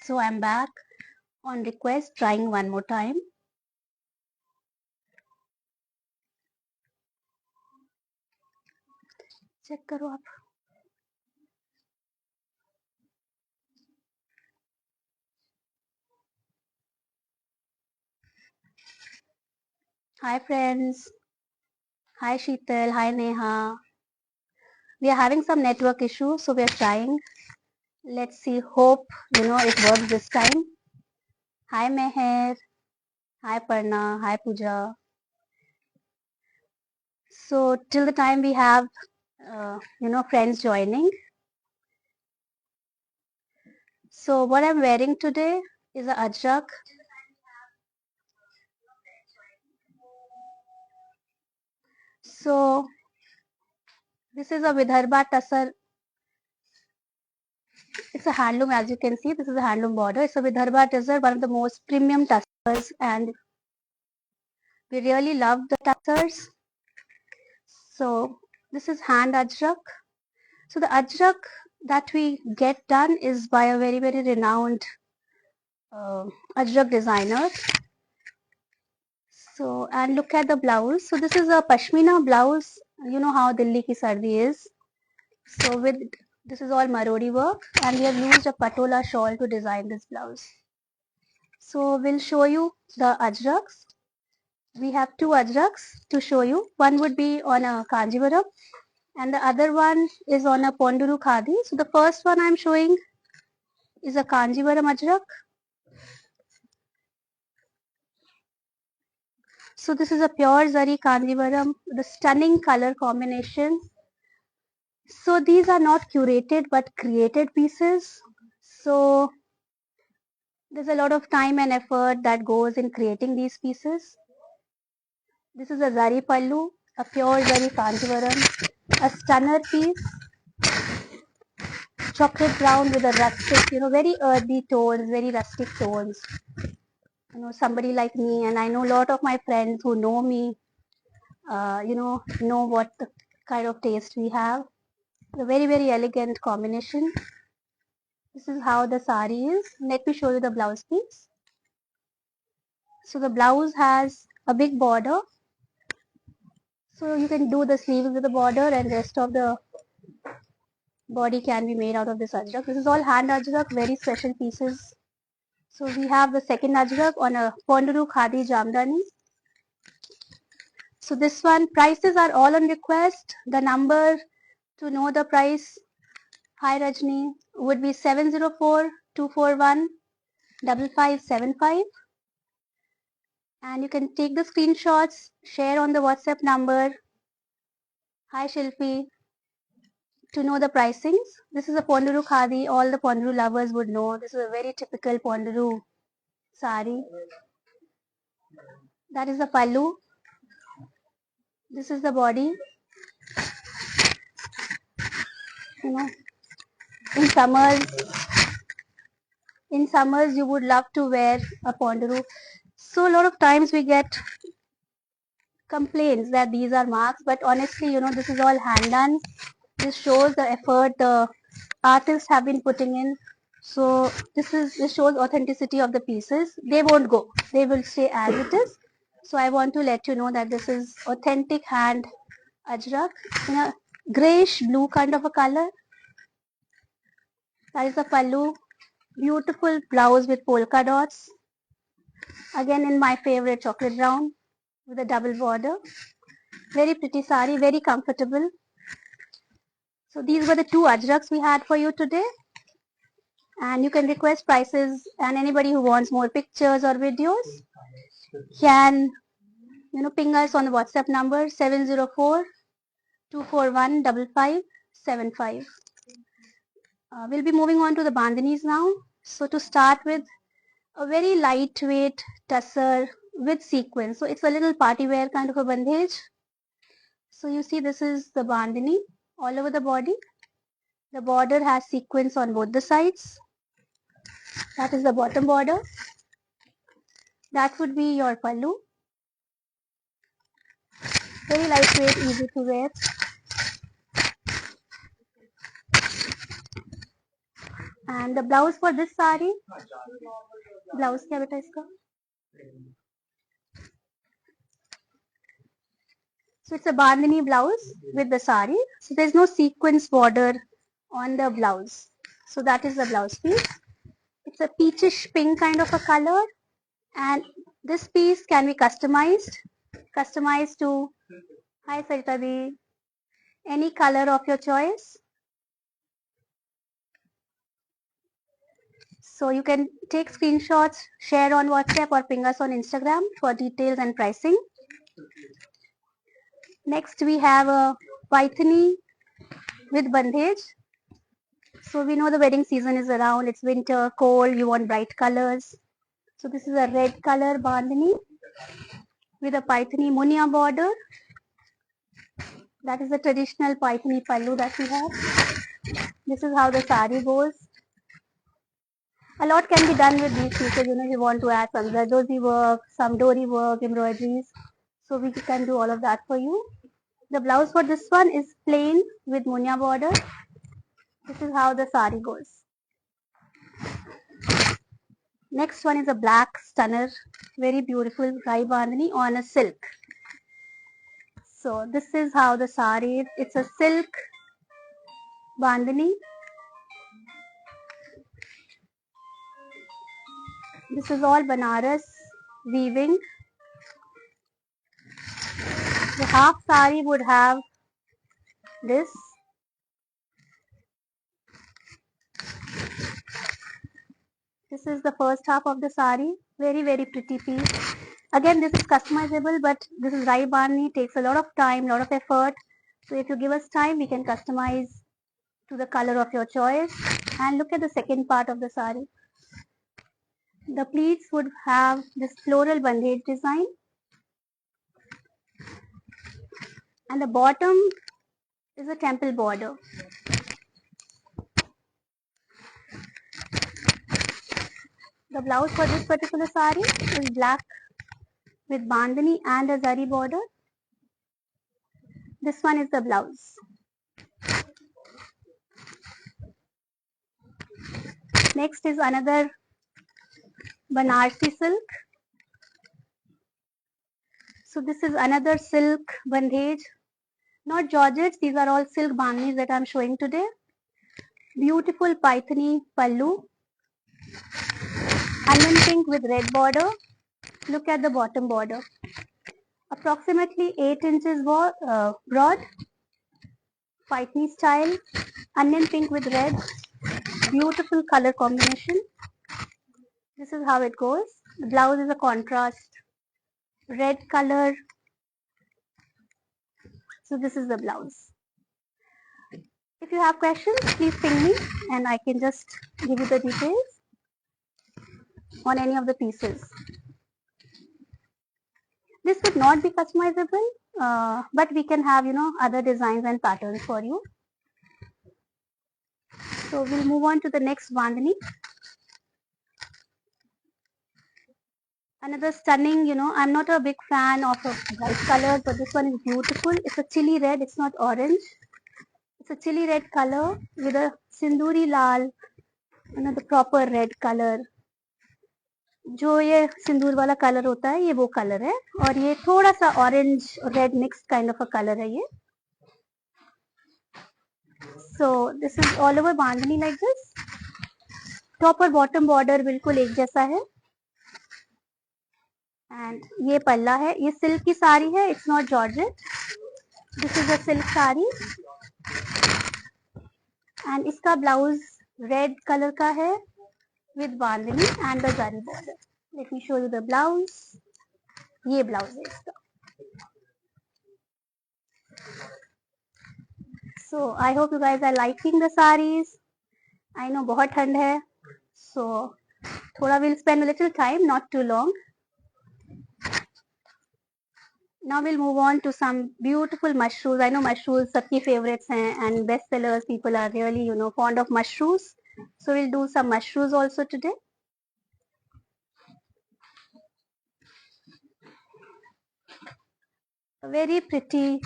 So I'm back on request, trying one more time. Check करो आप. Hi friends. Hi Sheetal. Hi Neha. We are having some network issues, so we are trying. Let's see. Hope it works this time. Hi Meher. Hi Parna. Hi Pooja. So till the time we have friends joining. So what I'm wearing today is a ajrak. So this is a Vidarbha Tassar. It's a handloom, as you can see. This is a handloom border. It's a Vidarbha Tassar, one of the most premium tassars, and we really love the tassars. So this is hand ajrak. So the ajrak that we get done is by a very, very renowned ajrak designer. So, and look at the blouse. So this is a pashmina blouse. You know how Delhi ki sardi is. So with this is all marodi work, and we have used a patola shawl to design this blouse. So we'll show you the ajraks. We have two ajraks to show you. One would be on a Kanjivaram and the other one is on a Ponduru Khadi. So the first one I'm showing is a Kanjivaram ajrak. So this is a pure Zari Kanjivaram, the stunning color combination. So these are not curated but created pieces. So there's a lot of time and effort that goes in creating these pieces. This is a Zari Pallu, a pure Zari Kanjivaram, a stunner piece, chocolate brown with a rustic, very earthy tones, very rustic tones. Somebody like me, and I know a lot of my friends who know me, know what the kind of taste we have. A very, very elegant combination. This is how the sari is. Let me show you the blouse piece. So the blouse has a big border. So you can do the sleeves with the border and rest of the body can be made out of this ajrak. This is all hand ajrak, very special pieces. So we have the second ajrak on a Ponduru Khadi Jamdani. So this one, prices are all on request. The number to know the price, hi Rajni, would be 704-241-5575. And you can take the screenshots, share on the WhatsApp number. Hi Shilpi, to know the pricings. This is a Ponduru Khadi. All the Ponduru lovers would know. This is a very typical Ponduru sari. That is the pallu. This is the body. In summers you would love to wear a Ponduru. So a lot of times we get complaints that these are marks, but honestly, this is all hand done. This shows the effort the artists have been putting in. So this shows authenticity of the pieces. They won't go. They will stay as it is. So I want to let you know that this is authentic hand ajrak in a grayish blue kind of a color. That is the pallu. Beautiful blouse with polka dots. Again in my favorite chocolate brown with a double border. Very pretty sari, very comfortable. So these were the two ajraks we had for you today. And you can request prices, and anybody who wants more pictures or videos can ping us on the WhatsApp number 704-241-5575. We'll be moving on to the bandanis now. So to start with, a very lightweight tussar with sequins. So it's a little party wear kind of a bandhej. So you see this is the bandani all over the body. The border has sequins on both the sides. That is the bottom border. That would be your pallu. Very lightweight, easy to wear. And the blouse for this sari, blouse क्या बेटा इसका? So it's a bandhani blouse with the sari. So there's no sequence border on the blouse. So that is the blouse piece. It's a peachish pink kind of a color, and this piece can be customized to, hi Sarita Di, any color of your choice. So you can take screenshots, share on WhatsApp or ping us on Instagram for details and pricing. Next we have a Pythony with bandhage. So we know the wedding season is around, it's winter, cold, you want bright colors. So this is a red color bandhani with a Pythony munia border. That is the traditional Pythony pallu that we have. This is how the sari goes. A lot can be done with these pieces, you know, if you want to add some Zardozi work, some Dori work, embroideries. So we can do all of that for you. The blouse for this one is plain with munia border. This is how the sari goes. Next one is a black stunner, very beautiful Rai bandhani on a silk. So this is how the sari is. It's a silk bandhani. This is all Banaras weaving. The half sari would have this. This is the first half of the sari. Very, very pretty piece. Again, this is customizable, but this is Rai bandhani. Takes a lot of time, lot of effort. So if you give us time, we can customize to the color of your choice. And look at the second part of the sari. The pleats would have this floral bandhage design. And the bottom is a temple border. The blouse for this particular sari is black with bandhani and a zari border. This one is the blouse. Next is another Banarsi silk. So this is another silk bandhage. Not georgettes, these are all silk bandhanis that I'm showing today. Beautiful Pythony pallu. Onion pink with red border. Look at the bottom border. Approximately 8 inches broad. Pythony style. Onion pink with red. Beautiful color combination. This is how it goes. The blouse is a contrast red color. So this is the blouse. If you have questions, please ping me and I can just give you the details on any of the pieces. This would not be customizable, but we can have, you know, other designs and patterns for you. So we'll move on to the next bandhani. Another stunning, you know, I'm not a big fan of bright colors, but this one is beautiful. It's a chili red, it's not orange. It's a chili red color with a sinduri lal, you know, the proper red color. जो ये सिंदूर वाला colour होता है ये वो colour है और ये थोड़ा सा orange red mix kind of a colour है ये. So this is all over bandhani like this. Top और bottom border बिल्कुल एक जैसा है. And ये पल्ला है, ये सिल्क की साड़ी है, it's not georgette. This is a silk sari. And इसका ब्लाउज रेड कलर का है with bandhani and the zari border. Let me show you the blouse. ये ब्लाउज है इसका. So I hope you guys are liking the sarees. I know बहुत ठंड है, so थोड़ा we'll spend a little time, not too long. Now we'll move on to some beautiful mushrooms. I know mushrooms सबकी favorites हैं and best sellers. People are really, you know, fond of mushrooms. So we'll do some mushrooms also today. A very pretty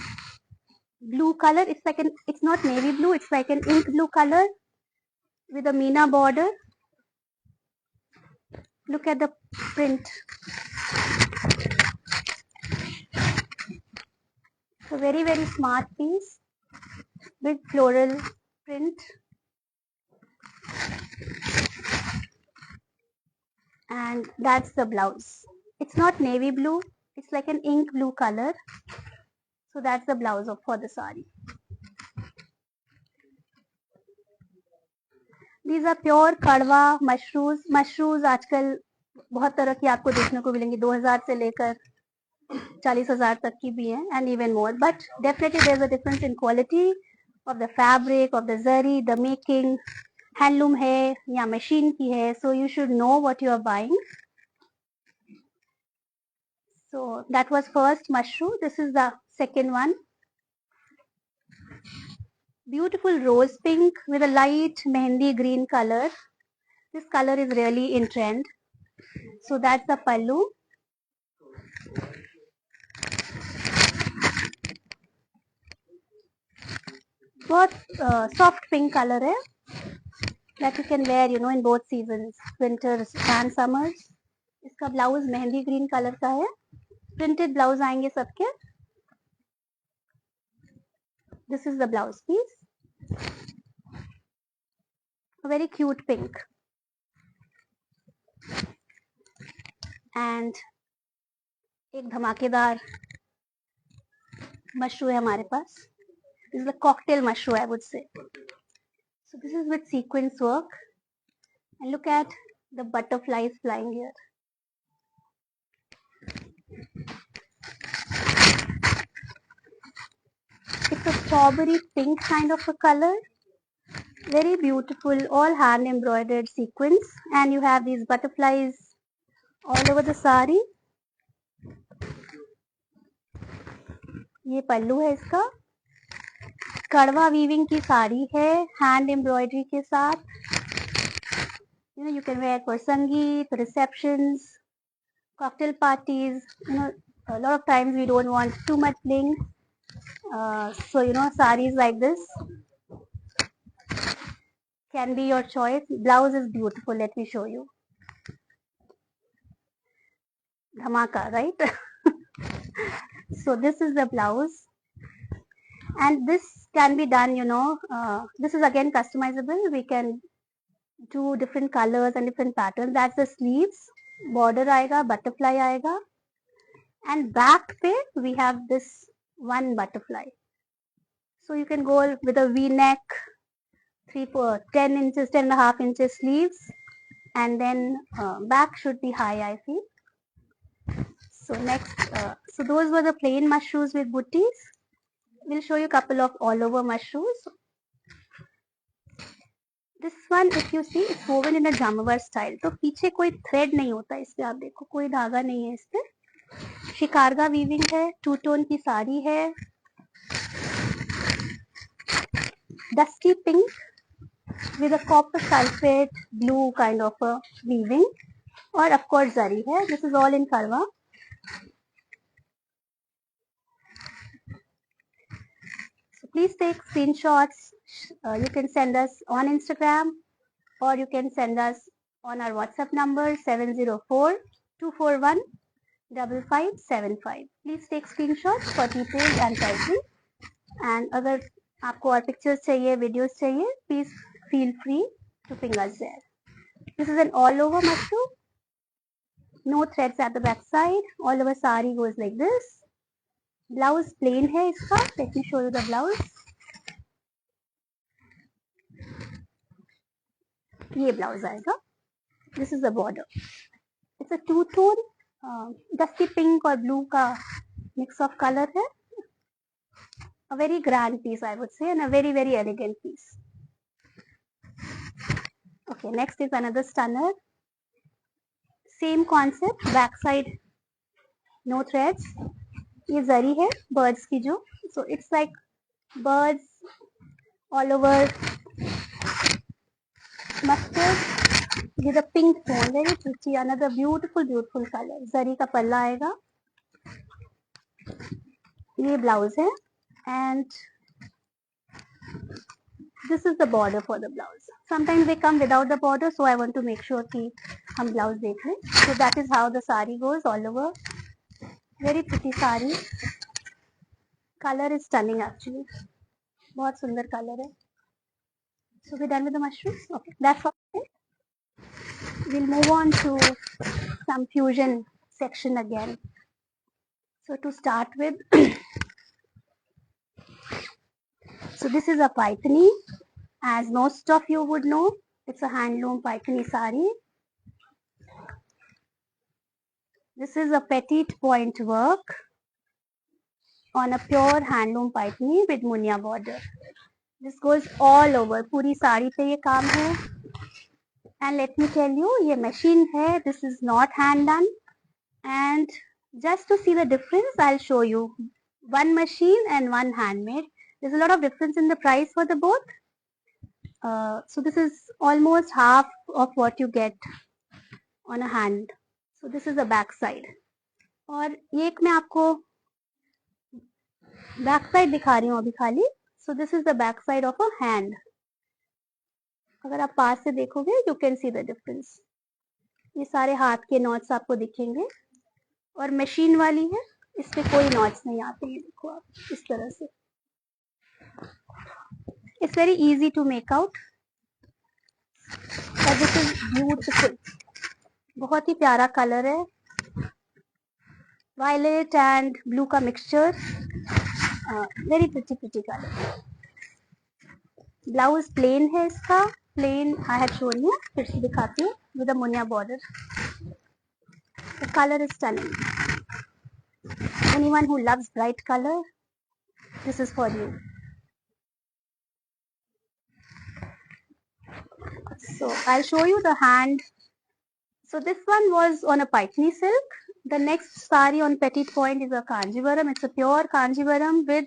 blue color. It's like it's not navy blue. It's like an ink blue color with a Meena border. Look at the print. A very, very smart piece with floral print. And that's the blouse. It's not navy blue, it's like an ink blue color. So that's the blouse for the sari. These are pure kadwa mashroos. Mashroos आजकल बहुत तरह की आपको देखने को मिलेंगी, 2000 से लेकर 40,000 तक की भी हैं, and even more. But definitely there's a difference in quality of the fabric, of the zari, the making. Handloom है या machine की है, so you should know what you are buying. So that was first mushroom. This is the second one. Beautiful rose pink with a light mehendi green color. This color is really in trend. So that's the pallu. बहुत soft pink color है, that you can wear, you know, in both seasons, winters and summers. इसका blouse mehndi green colour का है, printed blouse आएंगे सबके. This is the blouse piece. A very cute pink. And एक धमाकेदार मशरू है हमारे पास. This is the cocktail mushroom, I would say. So this is with sequence work. And look at the butterflies flying here. It's a strawberry pink kind of a color. Very beautiful, all hand embroidered sequins. And you have these butterflies all over the sari. ये पल्लू है इसका. कड़वा weaving की साड़ी है, hand embroidery के साथ. You know, you can wear for sangeet, receptions, cocktail parties. You know, a lot of times we don't want too much bling. So, you know, saris like this can be your choice. Blouse is beautiful. Let me show you. Dhamaka, right? So this is the blouse. And this can be done, you know, this is again customizable. We can do different colors and different patterns. That's the sleeves. Border आएगा, butterfly आएगा. And back पे we have this one butterfly. So you can go with a V-neck, 10 inches, 10.5 inches sleeves. And then back should be high, I feel. So next, so those were the plain mushrooms with booties. We'll show you a couple of all over mushrooms. This one, if you see, it's woven in a Jamawar style. तो पीछे कोई thread नहीं होता इस पे, आप देखो कोई धागा नहीं है इस पे. शिकारगा weaving है, two tone की साड़ी है, dusty pink with a copper sulphate blue kind of a weaving, और of course zari है. This is all in karwa. So please take screenshots. You can send us on Instagram, or you can send us on our WhatsApp number 704-241-5575. Please take screenshots for details and pricing. And अगर आपको और pictures चाहिए, videos चाहिए, please feel free to ping us there. This is an all over mushroom. No threads at the back side. All over sari goes like this. Blouse plain है इसका. Let me show you the blouse. ये blouse आएगा. This is the border. It's a two tone, dusty pink और blue का mix of color है. A very grand piece, I would say, and a very, very elegant piece. Okay, next is another stunner. Same concept, backside no threads. ये जरी है birds की जो. So it's like birds all over mustard with a pink tone, very pretty. Another beautiful, beautiful color. जरी का पल्ला आएगा. ये blouse है, and This is the border for the blouse. Sometimes they come without the border, so I want to make sure कि हम blouse देख लें. So that is how the sari goes all over. Very pretty sari. Color is stunning actually. बहुत सुंदर color है. So we're done with the mushrooms. Okay, that's all. We'll move on to some fusion section again. So to start with, so this is a paithani. As most of you would know, it's a handloom paithani sari. This is a petite point work on a pure handloom paithani with munia border. This goes all over. पूरी साड़ी पे ये काम है. And let me tell you, ये machine है. This is not hand done. And just to see the difference, I'll show you one machine and one handmade. There's a lot of difference in the price for the both. So this is almost half of what you get on a hand. So this is the back side. और ये एक मैं आपको back side दिखा रही हूँ अभी खाली. सो this is the back side of a hand. अगर आप पास से देखोगे you can see the difference. ये सारे हाथ के नॉट्स आपको दिखेंगे और मशीन वाली है, इस पे कोई नॉट्स नहीं आते हैं. देखो आप इस तरह से. It's very easy to make out. This is beautiful. बहुत ही प्यारा कलर है. वायलेट एंड ब्लू का mixture. Very pretty colour. Blouse plain है इसका. Plain I have shown you. फिर से दिखाती हूँ. With a muniya border. The colour is stunning. Anyone who loves bright color, this is for you. So I'll show you the hand. So this one was on a Paithani silk. The next sari on petite point is a Kanjivaram. It's a pure Kanjivaram with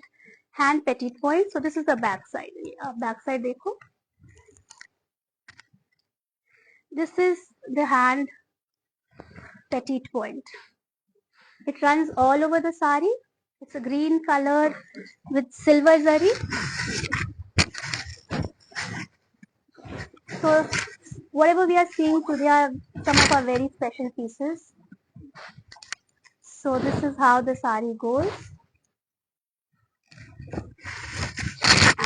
hand petite point. So this is the back side. Back side देखो. This is the hand petite point. It runs all over the sari. It's a green color with silver zari. So whatever we are seeing today are some of our very special pieces. So this is how the sari goes.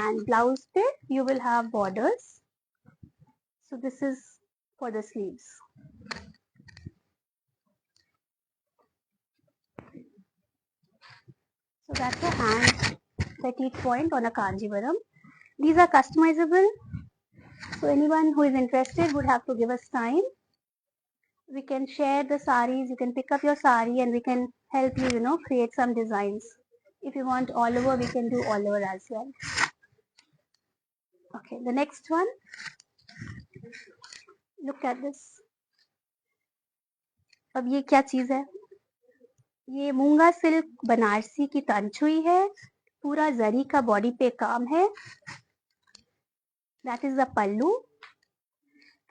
And blouse pe you will have borders. So this is for the sleeves. So that's a hand petite point on a Kanjivaram. These are customizable. So anyone who is interested would have to give us time. We can share the saris. You can pick up your sari and we can help you, create some designs. If you want all over, we can do all over as well. Okay, the next one. Look at this. अब ये क्या चीज है? ये मूंगा silk Banarasi की तंचुई है. पूरा जरी का बॉडी पे काम है. That is the pallu.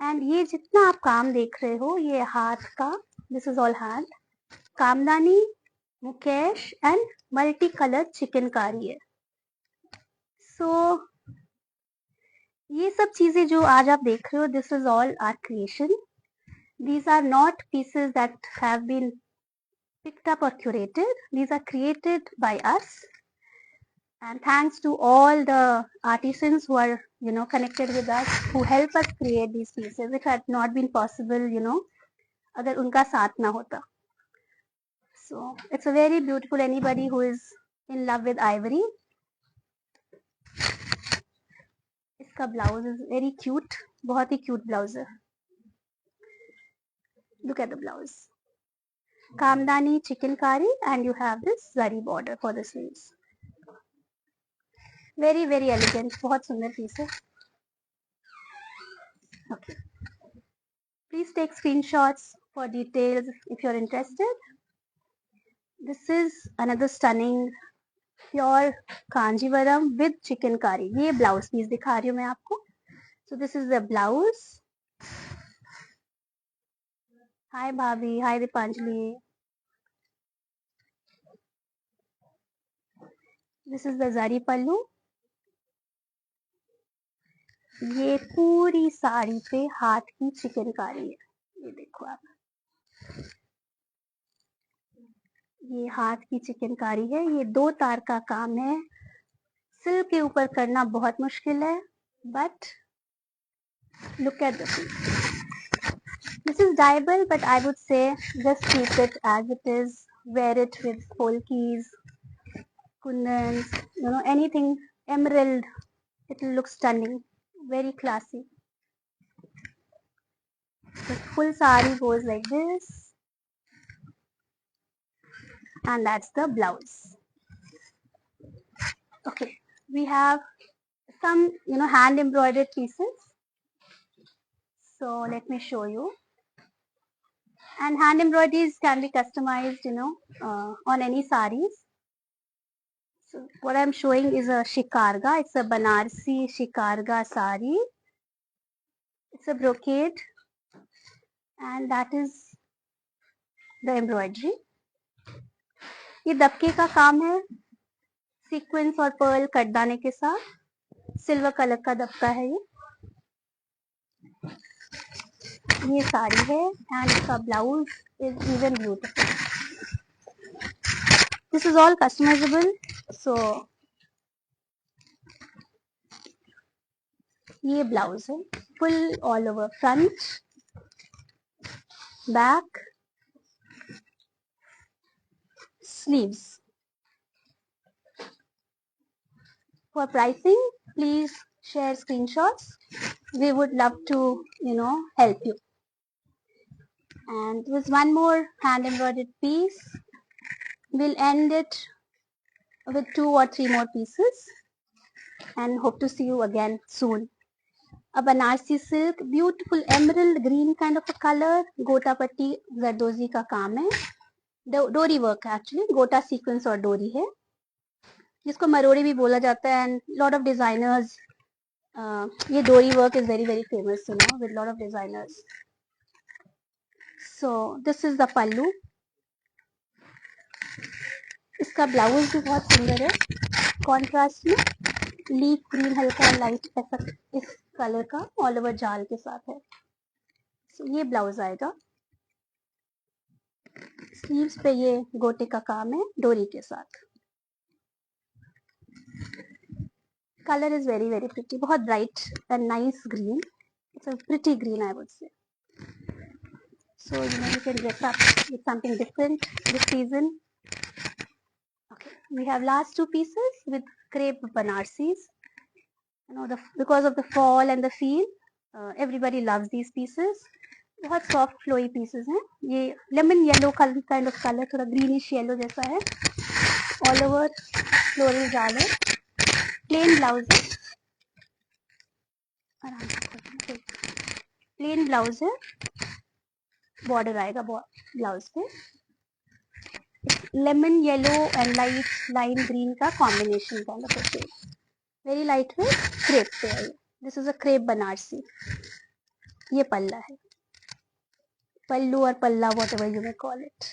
And ये जितना आप काम देख रहे हो ये हाथ का. This is all hand. Kamdani, mukaish and multi colour chikankari है. सो ये सब चीजें जो आज आप देख रहे हो, this is all our creation. These are not pieces that have been picked up or curated. These are created by us. And thanks to all the artisans who are, connected with us, who help us create these pieces. It had not been possible, agar unka saath na hota. So it's a very beautiful. Anybody who is in love with ivory. इसका blouse is very cute. बहुत ही cute blouse है. Look at the blouse. Kamdani chikankari and you have this zari border for the sleeves. Very, very elegant. बहुत सुंदर piece है. Okay. Please take screenshots for details if you're interested. This is another stunning pure Kanjivaram with chikankari. ये blouse piece दिखा रही हूँ मैं आपको. So this is the blouse. Hi Bhabhi. Hi Dipanjali. This is the zari pallu. ये पूरी साड़ी पे हाथ की चिकनकारी है, ये देखो आप, ये हाथ की चिकनकारी है, ये 2 तार का काम है, सिल्क के ऊपर करना बहुत मुश्किल है, but look at this, this is dyeable, but I would say just keep it as it is, wear it with polkis, kundans, anything emerald, it will look stunning, very classy. The full sari goes like this, and that's the blouse. Okay, we have some hand embroidered pieces, so let me show you. And hand embroideries can be customized on any saris. So what I'm showing is a shikarga, it's a Banarsi shikarga sari, it's a brocade, and that is the embroidery. ये दबके का काम है, sequence और Perl कटदाने के साथ, silver colour का दबका है ये साड़ी है, एंड इसका blouse is even beautiful. This is all customisable, so ये ब्लाउज है, full all over, front, back, sleeves. For pricing, please share screenshots. We would love to, help you. And there's one more hand embroidered piece. We'll end it with 2 or 3 more pieces and hope to see you again soon. A Banarsi silk, beautiful emerald green kind of a color, gota patti zardozi का काम है, डोरी work है actually, गोटा sequence और डोरी है, जिसको मरोड़ी भी बोला जाता है, एंड लॉट ऑफ डिजाइनर्स, ये dori work is very very famous with lot of designers. So this is the pallu, इसका ब्लाउज भी बहुत सुंदर है, कॉन्ट्रास्ट में लीफ ग्रीन हल्का लाइट ऐसा इस कलर का ऑल ओवर जाल के साथ है. so, ये ब्लाउज आएगा, स्लीव्स पे ये गोटे का काम है डोरी के साथ. Colour is very very pretty, बहुत bright and nice green, it's a pretty green I would say. So you can dress up with something different this season. Okay, we have last 2 pieces with crepe Banarsis. Because of the fall and the feel, everybody loves these pieces. बहुत soft flowy pieces हैं. ये lemon yellow kind of color, थोड़ा greenish yellow जैसा है. All over floral जाल है. Plain blouse है. Plain blouse है. Border आएगा blouse पे. Lemon yellow and light lime green का combination kind of a shade. Very lightweight, crepe पे है. This is a crepe Banarsi. ये पल्ला है, पल्लू और पल्ला, whatever you may call it.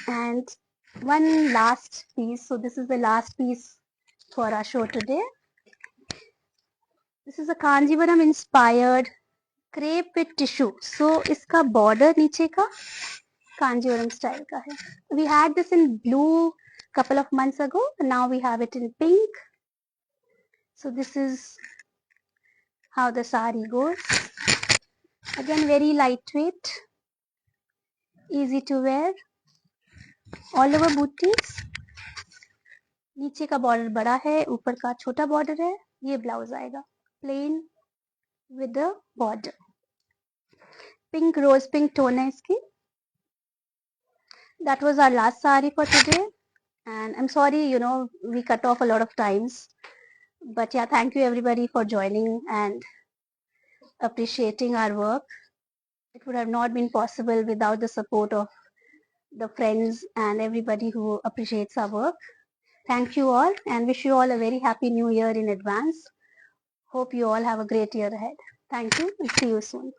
And one last piece. So this is the last piece for our show today. This is a Kanjivaram inspired crepe with tissue. So इसका border नीचे का Kanjivaram style का है. We had this in blue couple of months ago. Now we have it in pink. So this is how the sari goes. Again, very lightweight, easy to wear, all over booties. नीचे का border बड़ा है, ऊपर का छोटा border है. ये blouse आएगा plain with the border. Pink rose pink tone है इसकी. That was our last sari for today, and I'm sorry we cut off a lot of times, but yeah, thank you everybody for joining and appreciating our work. It would have not been possible without the support of the friends and everybody who appreciates our work. Thank you all, and wish you all a very happy new year in advance. Hope you all have a great year ahead. Thank you, and see you soon.